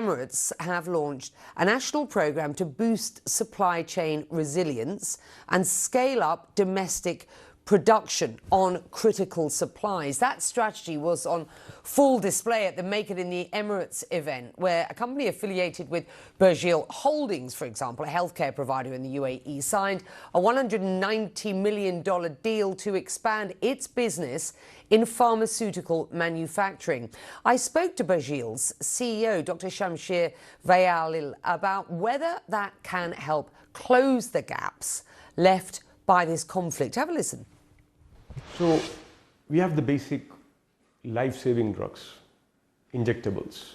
Emirates have launched a national program to boost supply chain resilience and scale up domestic production on critical supplies. That strategy was on full display at the Make It in the Emirates event, where a company affiliated with Burjeel Holdings, for example, a healthcare provider in the UAE, signed a $190 million deal to expand its business in pharmaceutical manufacturing. I spoke to Burjeel's CEO, Dr. Shamsheer Vayalil, about whether that can help close the gaps left by this conflict. Have a listen. So we have the basic life-saving drugs, injectables,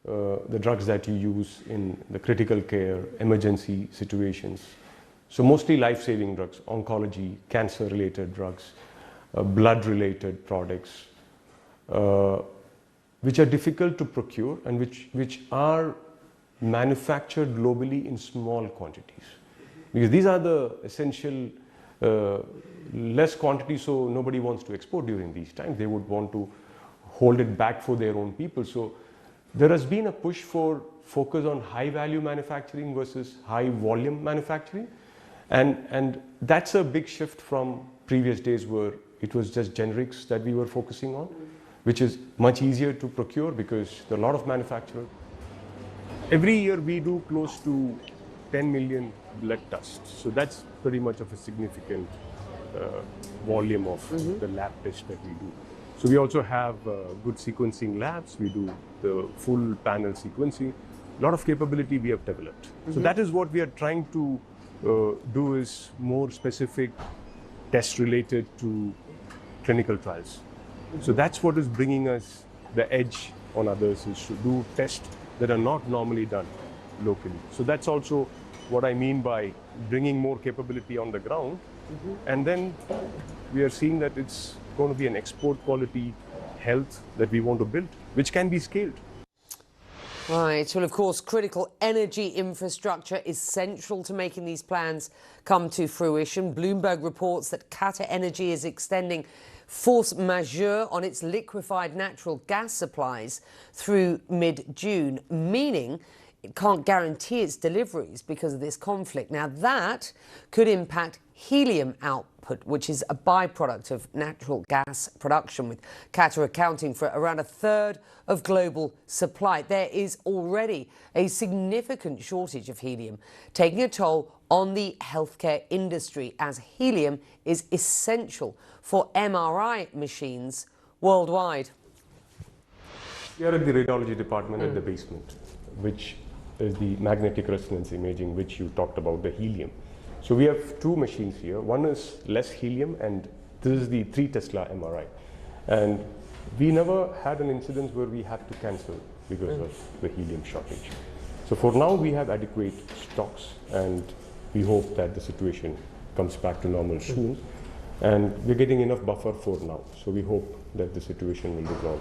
the drugs that you use in the critical care, emergency situations. So mostly life-saving drugs, oncology, cancer-related drugs, blood-related products, which are difficult to procure and which are manufactured globally in small quantities. Because these are the essential less quantity, so nobody wants to export during these times. They would want to hold it back for their own people. So there has been a push for focus on high value manufacturing versus high volume manufacturing. And that's a big shift from previous days where it was just generics that we were focusing on, which is much easier to procure because there are a lot of manufacturers. Every year we do close to 10 million blood tests. So that's pretty much of a significant volume of the lab tests that we do. So we also have good sequencing labs. We do the full panel sequencing. A lot of capability we have developed. So that is what we are trying to do, is more specific tests related to clinical trials. So that's what is bringing us the edge on others, is to do tests that are not normally done locally. So that's also what I mean by bringing more capability on the ground. And then we are seeing that it's going to be an export quality health that we want to build, which can be scaled. Right. Well, of course, critical energy infrastructure is central to making these plans come to fruition. Bloomberg reports that Qatar Energy is extending force majeure on its liquefied natural gas supplies through mid-June, meaning it can't guarantee its deliveries because of this conflict. Now, that could impact helium output, which is a byproduct of natural gas production, with Qatar accounting for around a third of global supply. There is already a significant shortage of helium, taking a toll on the healthcare industry, as helium is essential for MRI machines worldwide. We are at the radiology department at the basement, which is the magnetic resonance imaging, which you talked about, the helium. So we have two machines here. One is less helium, and this is the 3 Tesla MRI. And we never had an incident where we had to cancel because of the helium shortage. So for now, we have adequate stocks, and we hope that the situation comes back to normal soon. And we're getting enough buffer for now. So we hope that the situation will resolve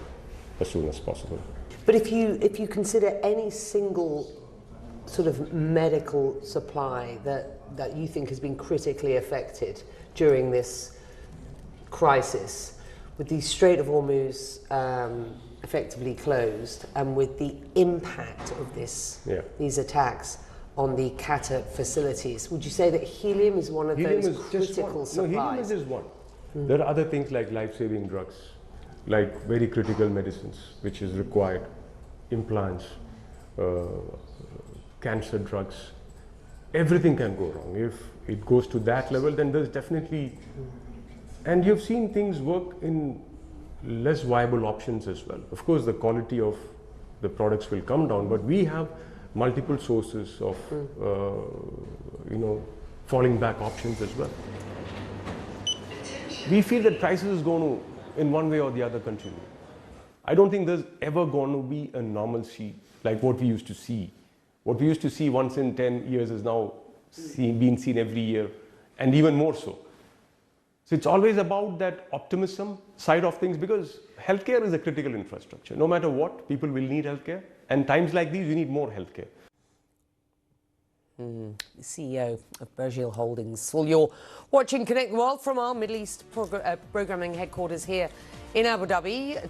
as soon as possible. But if you consider any single sort of medical supply that you think has been critically affected during this crisis, with the Strait of Hormuz effectively closed, and with the impact of these attacks on the Qatar facilities, would you say that helium is one of those critical supplies? No, helium is just one. There are other things like life-saving drugs, like very critical medicines, which is required, implants, cancer drugs. Everything can go wrong. If it goes to that level, then there's definitely, and you've seen things work in less viable options as well. Of course, the quality of the products will come down, but we have multiple sources of, falling back options as well. We feel that crisis is going to, in one way or the other, continue. I don't think there's ever going to be a normalcy like what we used to see. What we used to see once in 10 years is now being seen every year, and even more so. So it's always about that optimism side of things, because healthcare is a critical infrastructure. No matter what, people will need healthcare, and times like these, we need more healthcare. CEO of Burjeel Holdings. Well, you're watching Connect the World from our Middle East programming headquarters here in Abu Dhabi.